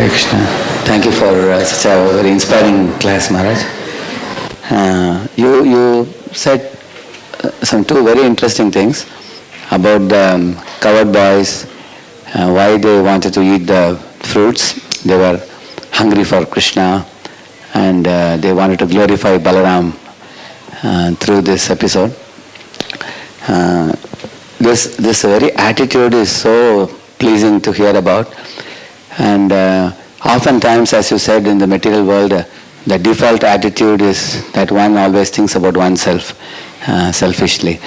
Hare Krishna. Thank you for such a very inspiring class, Maharaj. You said some two very interesting things about the coward boys, why they wanted to eat the fruits. They were hungry for Krishna and they wanted to glorify Balaram through this episode. This very attitude is so pleasing to hear about, and oftentimes, as you said, in the material world, the default attitude is that one always thinks about oneself selfishly.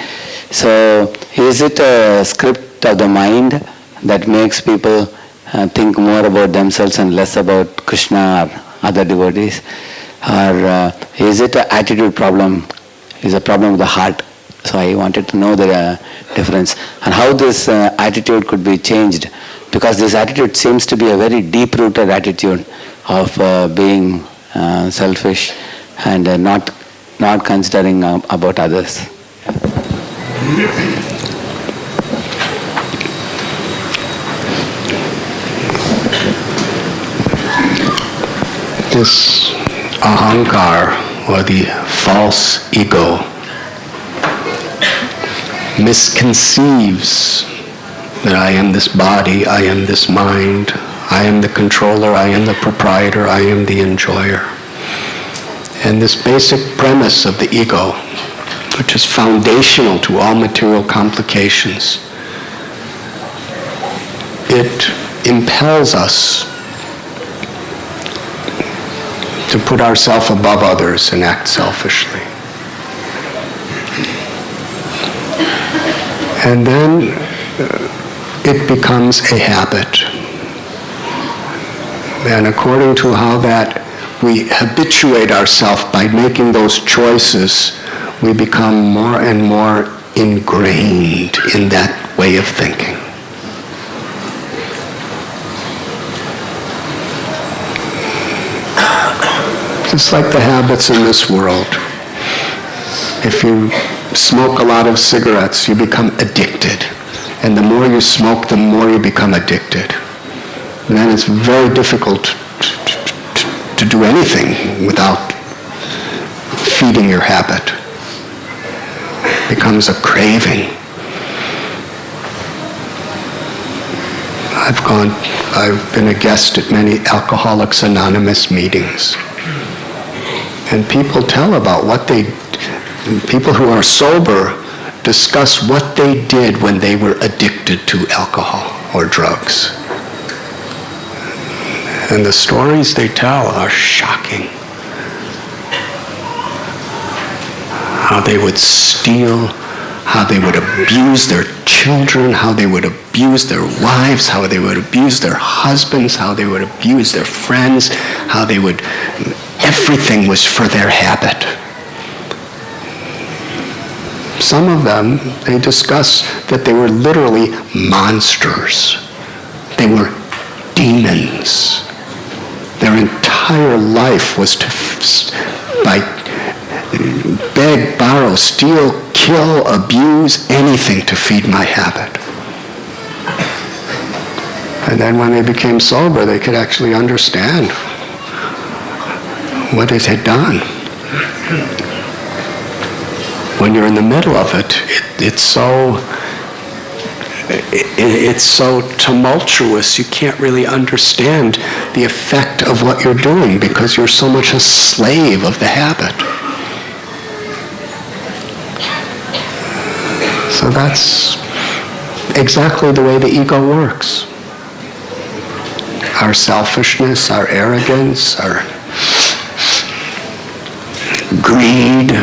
So is it a script of the mind that makes people think more about themselves and less about Krishna or other devotees? Or is it an attitude problem, is a problem of the heart? So I wanted to know the difference and how this attitude could be changed, because this attitude seems to be a very deep-rooted attitude of being selfish and not considering about others. This ahankar, or the false ego, misconceives that I am this body, I am this mind, I am the controller, I am the proprietor, I am the enjoyer. And this basic premise of the ego, which is foundational to all material complications, it impels us to put ourselves above others and act selfishly. And then it becomes a habit. And according to how that we habituate ourselves by making those choices, we become more and more ingrained in that way of thinking. Just like the habits in this world. If you smoke a lot of cigarettes, you become addicted. And the more you smoke, the more you become addicted. And then it's very difficult to do anything without feeding your habit. It becomes a craving. I've been a guest at many Alcoholics Anonymous meetings. And people tell about people who are sober discuss what they did when they were addicted to alcohol or drugs. And the stories they tell are shocking. How they would steal, how they would abuse their children, how they would abuse their wives, how they would abuse their husbands, how they would abuse their friends, how they would... Everything was for their habit. Some of them, they discuss that they were literally monsters. They were demons. Their entire life was to beg, borrow, steal, kill, abuse, anything to feed my habit. And then when they became sober, they could actually understand what it had done. When you're in the middle of it, it's so tumultuous, you can't really understand the effect of what you're doing because you're so much a slave of the habit. So that's exactly the way the ego works. Our selfishness, our arrogance, our greed,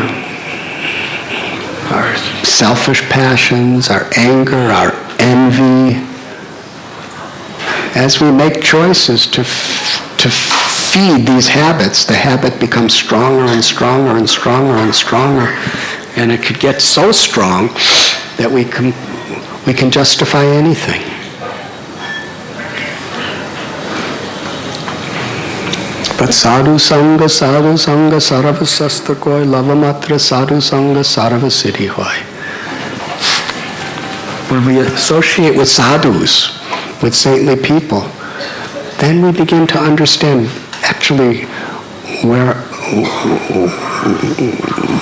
our selfish passions, our anger, our envy. As we make choices to feed these habits, the habit becomes stronger and stronger and stronger and stronger, and it could get so strong that we can justify anything. But sadhu sangha sarva sastra koi, lavamatra sadhu sangha sarva siddhi hoy. When we associate with sadhus, with saintly people, then we begin to understand actually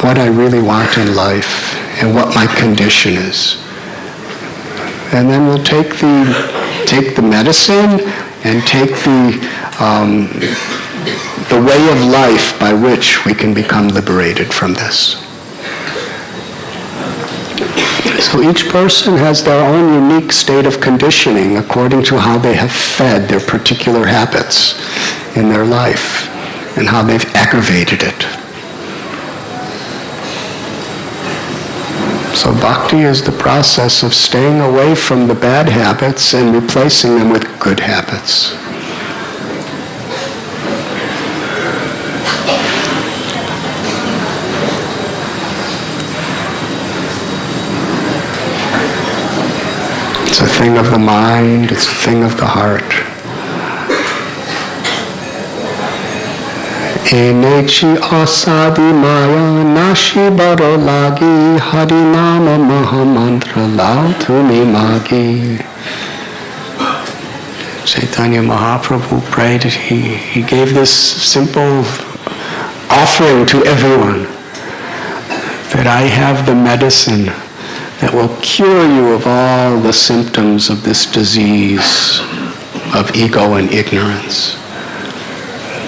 what I really want in life and what my condition is. And then we'll take the medicine and take the way of life by which we can become liberated from this. So each person has their own unique state of conditioning according to how they have fed their particular habits in their life and how they've aggravated it. So bhakti is the process of staying away from the bad habits and replacing them with good habits. It's a thing of the mind, it's a thing of the heart. Enechi asadi maya nashi baro lagi harinama mahamantra lautuni magi. Chaitanya Mahaprabhu prayed, he gave this simple offering to everyone, that I have the medicine that will cure you of all the symptoms of this disease of ego and ignorance.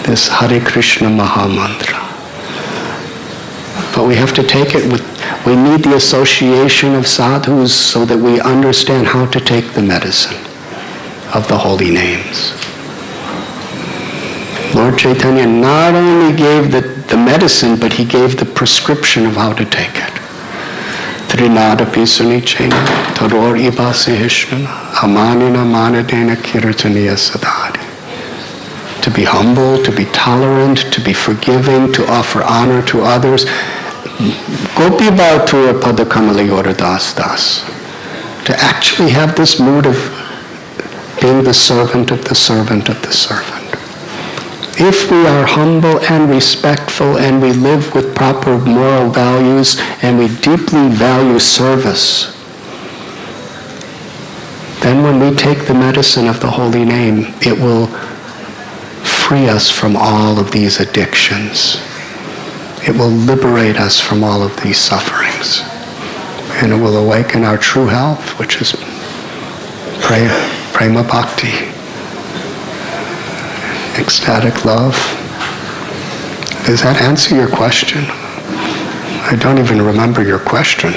This Hare Krishna Maha Mantra. But we have to take it we need the association of sadhus so that we understand how to take the medicine of the holy names. Lord Chaitanya not only gave the medicine, but he gave the prescription of how to take it. Trinada Pisunichena, Tador Ibasihishnana, Amanina Manadena Kirtaniya Sadhari. To be humble, to be tolerant, to be forgiving, to offer honor to others. Gopi Bhautura Padakamali Das Das. To actually have this mood of being the servant of the servant of the servant. If we are humble and respectful and we live with proper moral values and we deeply value service, then when we take the medicine of the holy name, it will free us from all of these addictions. It will liberate us from all of these sufferings. And it will awaken our true health, which is prema bhakti. Ecstatic love. Does that answer your question? I don't even remember your question.